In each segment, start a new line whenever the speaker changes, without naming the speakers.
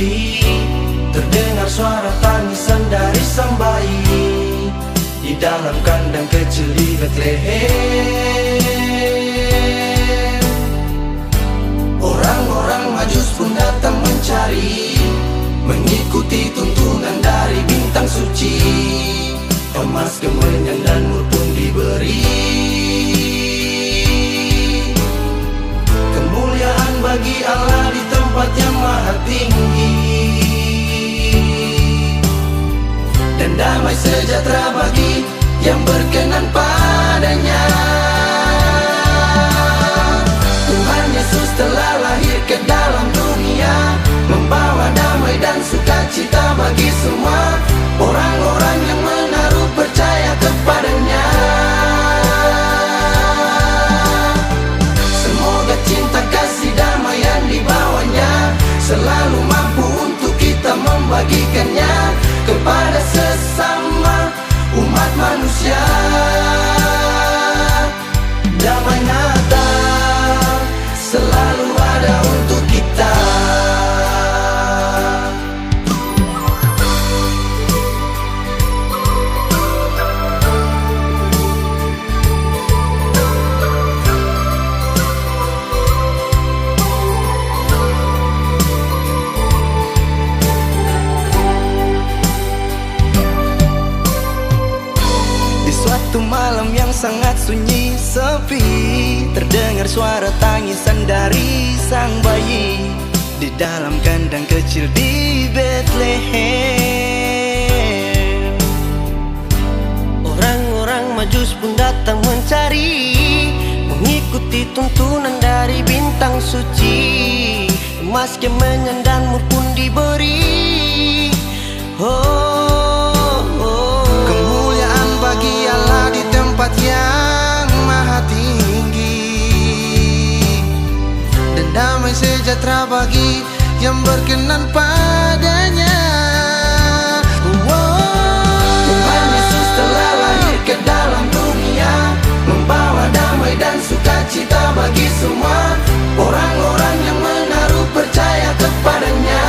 sepi, terdengar suara tangisan dari sang bayi di dalam kandang kecil di Betlehem. Orang-orang Majus pun datang mencari, mengikuti tuntunan dari bintang suci. Emas, kemenyan dan mur pun diberi. Kemuliaan bagi Allah di tempat yang maha tinggi, dan damai sejahtera bagi yang berkenan padanya. Tuhan Yesus telah lahir ke dalam dunia, membawa damai dan sukacita bagi semua orang-orang yang menaruh percaya kepadanya. Semoga cinta kasih damai yang dibawanya selalu mampu untuk kita membagikannya kepada sesama umat manusia. Damai Natal selalu ada untuk kita. Suatu malam yang sangat sunyi sepi, terdengar suara tangisan dari sang bayi di dalam kandang kecil di Betlehem. Orang-orang Majus pun datang mencari, mengikuti tuntunan dari bintang suci. Emas, kemenyan dan mur pun diberi. Bagi Allah di tempat yang maha tinggi, dan damai sejahtera bagi yang berkenan padanya. Tuhan Yesus telah lahir ke dalam dunia, membawa damai dan sukacita bagi semua orang-orang yang menaruh percaya kepadanya.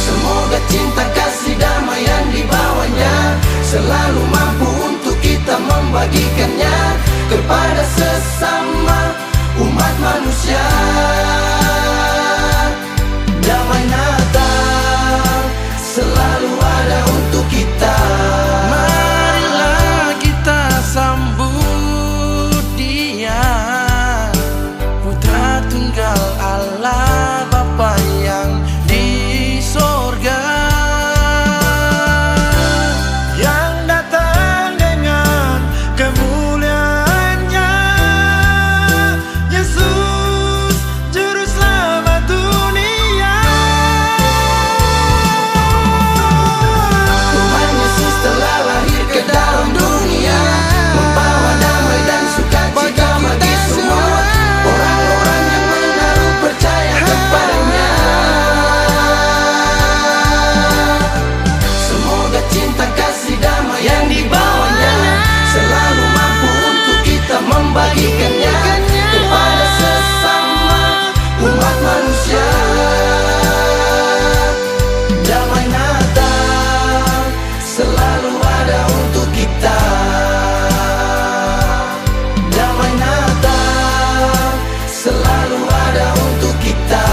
Semoga cinta kasih damai yang dibawanya selalu mampu untuk kita membagikannya kepada sesama umat manusia. Damai Natal selalu ada untuk kita. Marilah kita sambut Dia, Putra Tunggal Allah Bapa yang di sorga, yang datang dengan kemuliaannya. Yesus Juru Selamat dunia. Tuhan Yesus telah lahir ke dalam dunia, membawa damai dan sukacita bagi semua orang-orang yang menaruh percaya kepadanya. Semoga cinta kasih damai yang dibawanya selalu mampu untuk kita membagikannya kepada sesama umat manusia. Damai Natal selalu ada untuk kita. Damai Natal selalu ada untuk kita.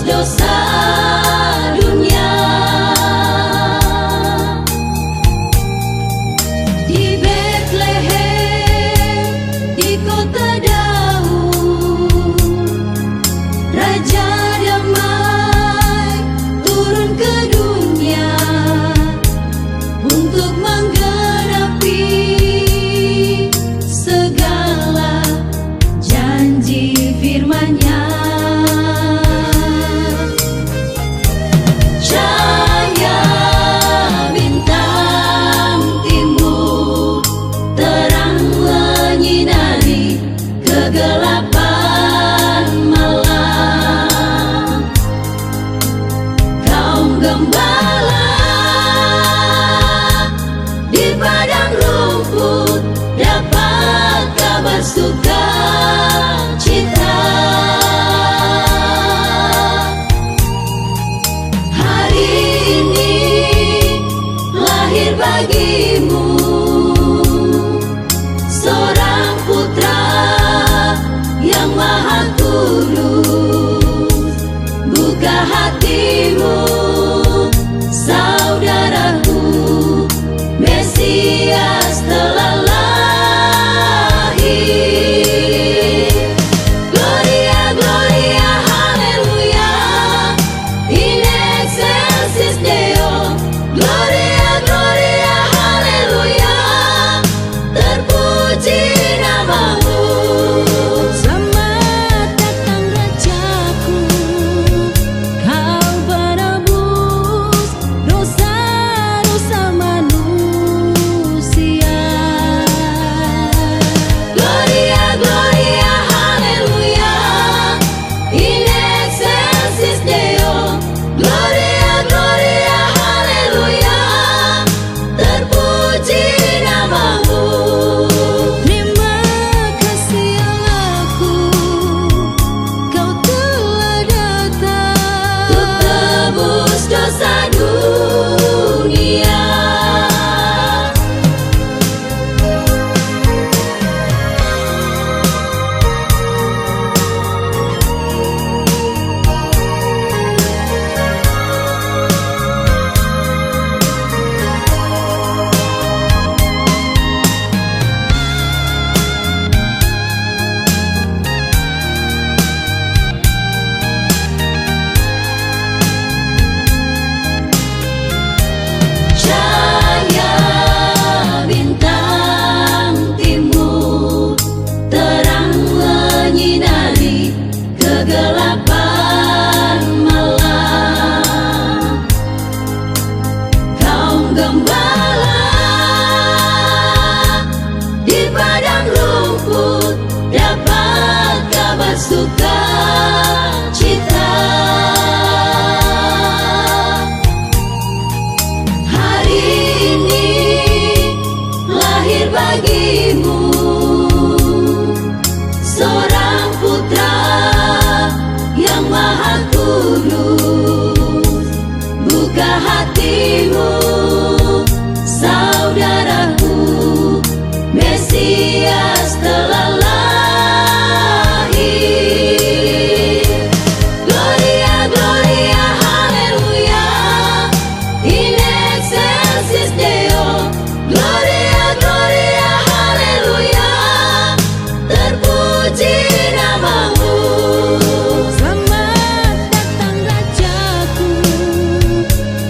Dosa gembala di padang rumput dapat kabar sukacita. Hari ini lahir bagimu seorang putra yang maha tulus. Buka hatimu, saudaraku, Mesias telah lahir. Gloria, gloria, haleluya, in excelsis Deo. Gloria, gloria, haleluya, terpuji namamu.
Selamat datang Rajaku, Kau penebus dosa-dosa manusia.
Gloria, gloria, haleluya, in excelsis Deo. Gloria, gloria, haleluya, terpuji namamu.
Terima kasih Allahku, Kau telah datang
Untuk tebus dosa dunia. Cahaya bintang timur terang menyinari kegelapan malam. Kaum gembala di padang rumput dapat kabar sukacita. Hari ini lahir bagimu seorang putra yang maha tulus. Buka hatimu, saudaraku, Mesias telah lahir. Gloria, gloria, haleluya, in excelsis Deo. Gloria, gloria, haleluya, terpuji namamu.
Selamat datang Rajaku,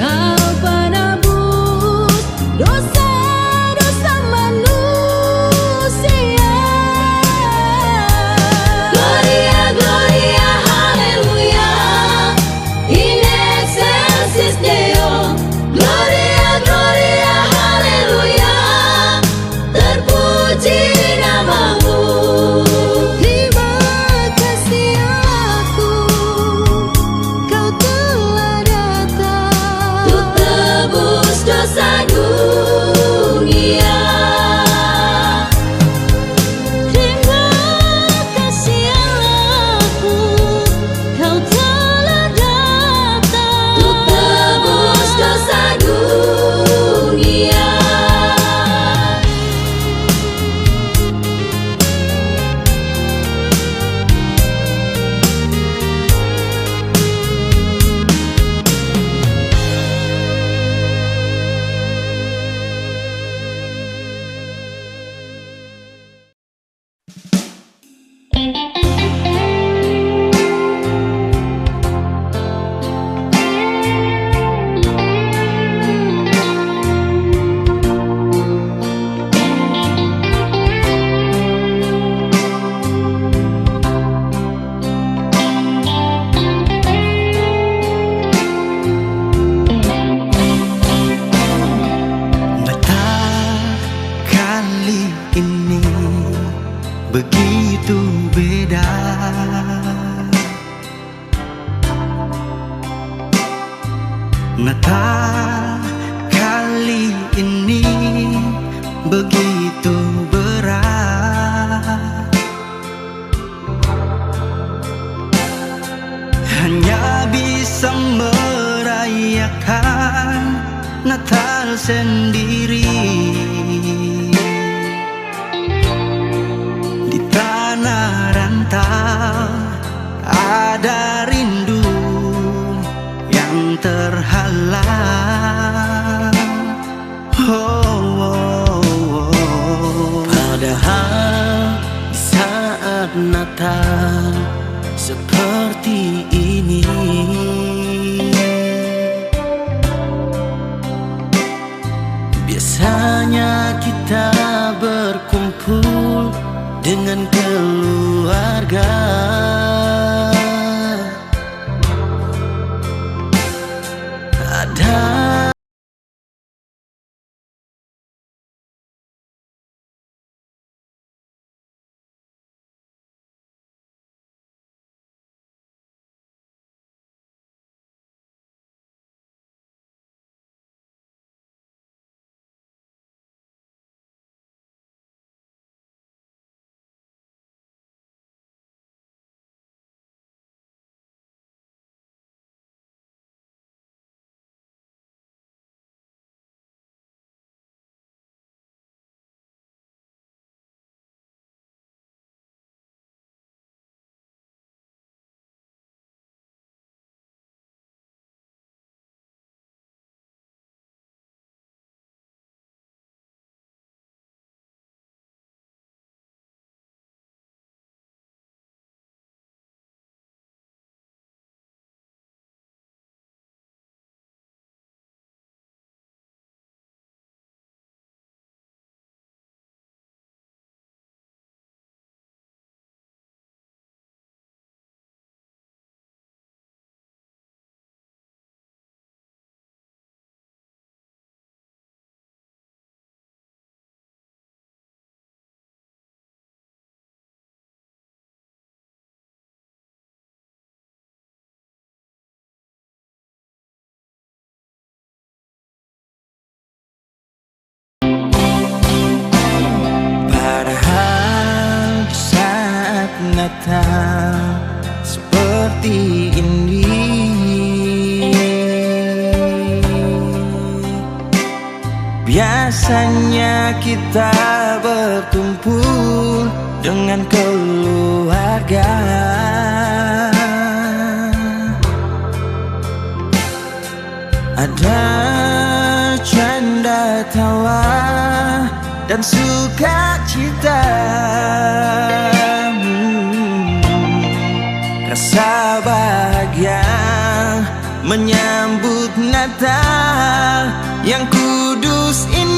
Kau penebus dosa-dosa manusia.
Gloria, gloria, haleluya, in excelsis Deo. Gloria, gloria, haleluya, terpuji namamu.
Terima kasih Allahku, Kau telah datang
Untuk tebus dosa dunia.
Terima kasih Allahku, Kau telah datang
Untuk tebus
Natal kali ini begitu berat, hanya bisa merayakan Natal sendiri di tanah rantau. Ada rindu yang terhalang. Padahal di saat Natal seperti ini, biasanya kita berkumpul dengan keluarga. Ada Natal seperti ini, biasanya kita berkumpul dengan keluarga. Ada canda tawa dan sukacita, rasa bahagia menyambut Natal yang kudus ini.